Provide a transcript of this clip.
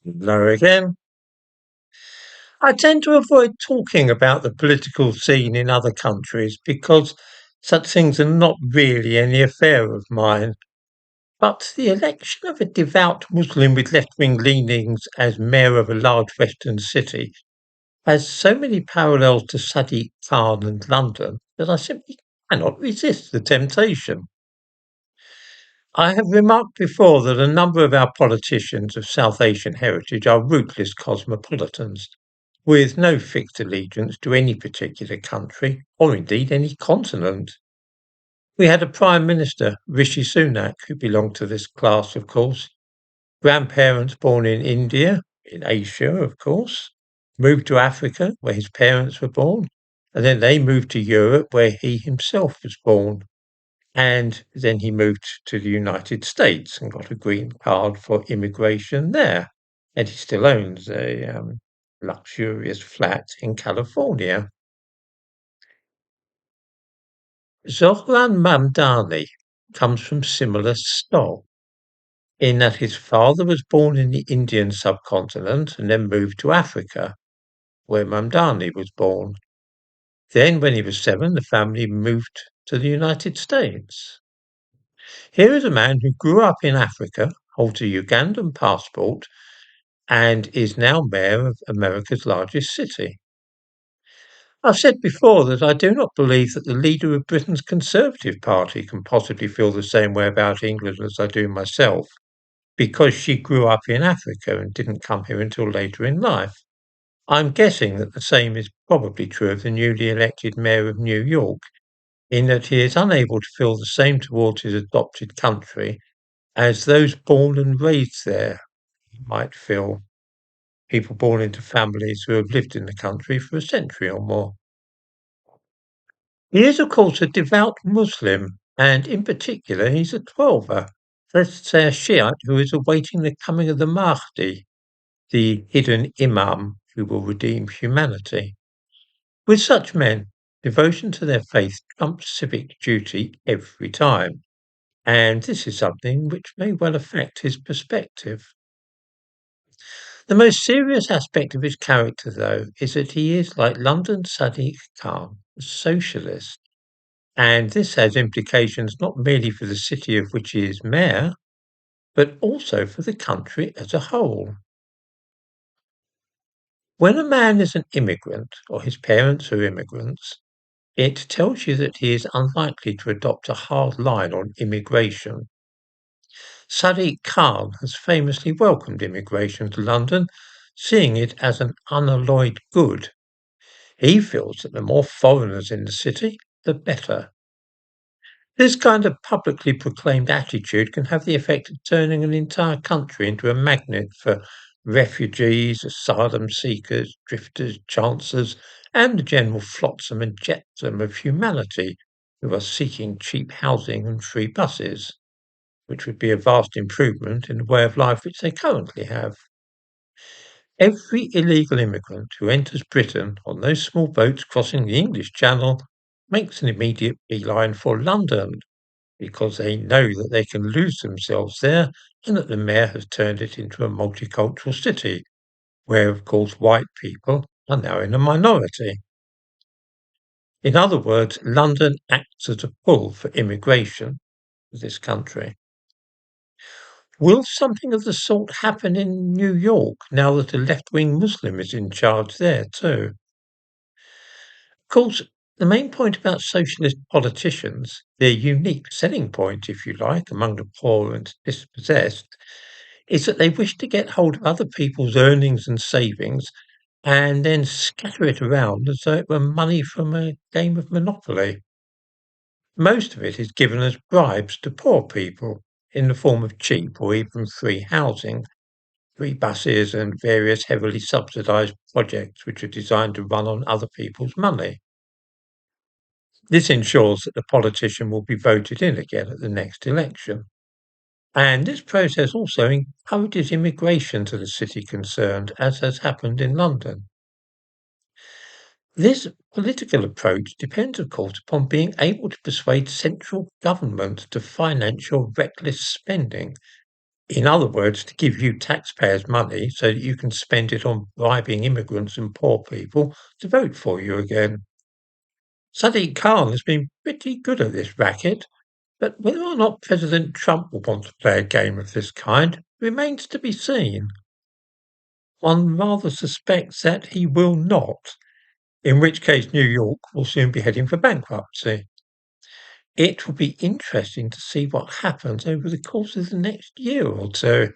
Hello again. I tend to avoid talking about the political scene in other countries because such things are not really any affair of mine. But the election of a devout Muslim with left-wing leanings as mayor of a large western city has so many parallels to Sadiq Khan and London that I simply cannot resist the temptation. I have remarked before that a number of our politicians of South Asian heritage are rootless cosmopolitans, with no fixed allegiance to any particular country, or indeed any continent. We had a Prime Minister, Rishi Sunak, who belonged to this class, of course, grandparents born in India, in Asia, of course, moved to Africa, where his parents were born, and then they moved to Europe, where he himself was born. And then he moved to the United States and got a green card for immigration there. And he still owns a luxurious flat in California. Zohran Mamdani comes from similar stock in that his father was born in the Indian subcontinent and then moved to Africa, where Mamdani was born. Then, when he was 7, the family moved to the United States. Here is a man who grew up in Africa, holds a Ugandan passport, and is now mayor of America's largest city. I've said before that I do not believe that the leader of Britain's Conservative Party can possibly feel the same way about England as I do myself, because she grew up in Africa and didn't come here until later in life. I'm guessing that the same is probably true of the newly elected mayor of New York, in that he is unable to feel the same towards his adopted country as those born and raised there might feel, people born into families who have lived in the country for a century or more. He is, of course, a devout Muslim, and in particular, he's a Twelver, let's say a Shiite who is awaiting the coming of the Mahdi, the hidden Imam who will redeem humanity. With such men, devotion to their faith trumps civic duty every time, and this is something which may well affect his perspective. The most serious aspect of his character, though, is that he is, like London's Sadiq Khan, a socialist, and this has implications not merely for the city of which he is mayor, but also for the country as a whole. When a man is an immigrant, or his parents are immigrants, it tells you that he is unlikely to adopt a hard line on immigration. Sadiq Khan has famously welcomed immigration to London, seeing it as an unalloyed good. He feels that the more foreigners in the city, the better. This kind of publicly proclaimed attitude can have the effect of turning an entire country into a magnet for refugees, asylum seekers, drifters, chancers, and the general flotsam and jetsam of humanity who are seeking cheap housing and free buses, which would be a vast improvement in the way of life which they currently have. Every illegal immigrant who enters Britain on those small boats crossing the English Channel makes an immediate beeline for London, because they know that they can lose themselves there and that the mayor has turned it into a multicultural city, where, of course, white people are now in a minority. In other words, London acts as a pull for immigration to this country. Will something of the sort happen in New York now that a left-wing Muslim is in charge there too? Of course, the main point about socialist politicians, their unique selling point, if you like, among the poor and dispossessed, is that they wish to get hold of other people's earnings and savings and then scatter it around as though it were money from a game of Monopoly. Most of it is given as bribes to poor people in the form of cheap or even free housing, free buses, and various heavily subsidised projects which are designed to run on other people's money. This ensures that the politician will be voted in again at the next election. And this process also encourages immigration to the city concerned, as has happened in London. This political approach depends, of course, upon being able to persuade central government to finance your reckless spending, In other words, to give you taxpayers' money so that you can spend it on bribing immigrants and poor people to vote for you again. Sadiq Khan has been pretty good at this racket, but whether or not President Trump will want to play a game of this kind remains to be seen. One rather suspects that he will not, in which case New York will soon be heading for bankruptcy. It will be interesting to see what happens over the course of the next year or two.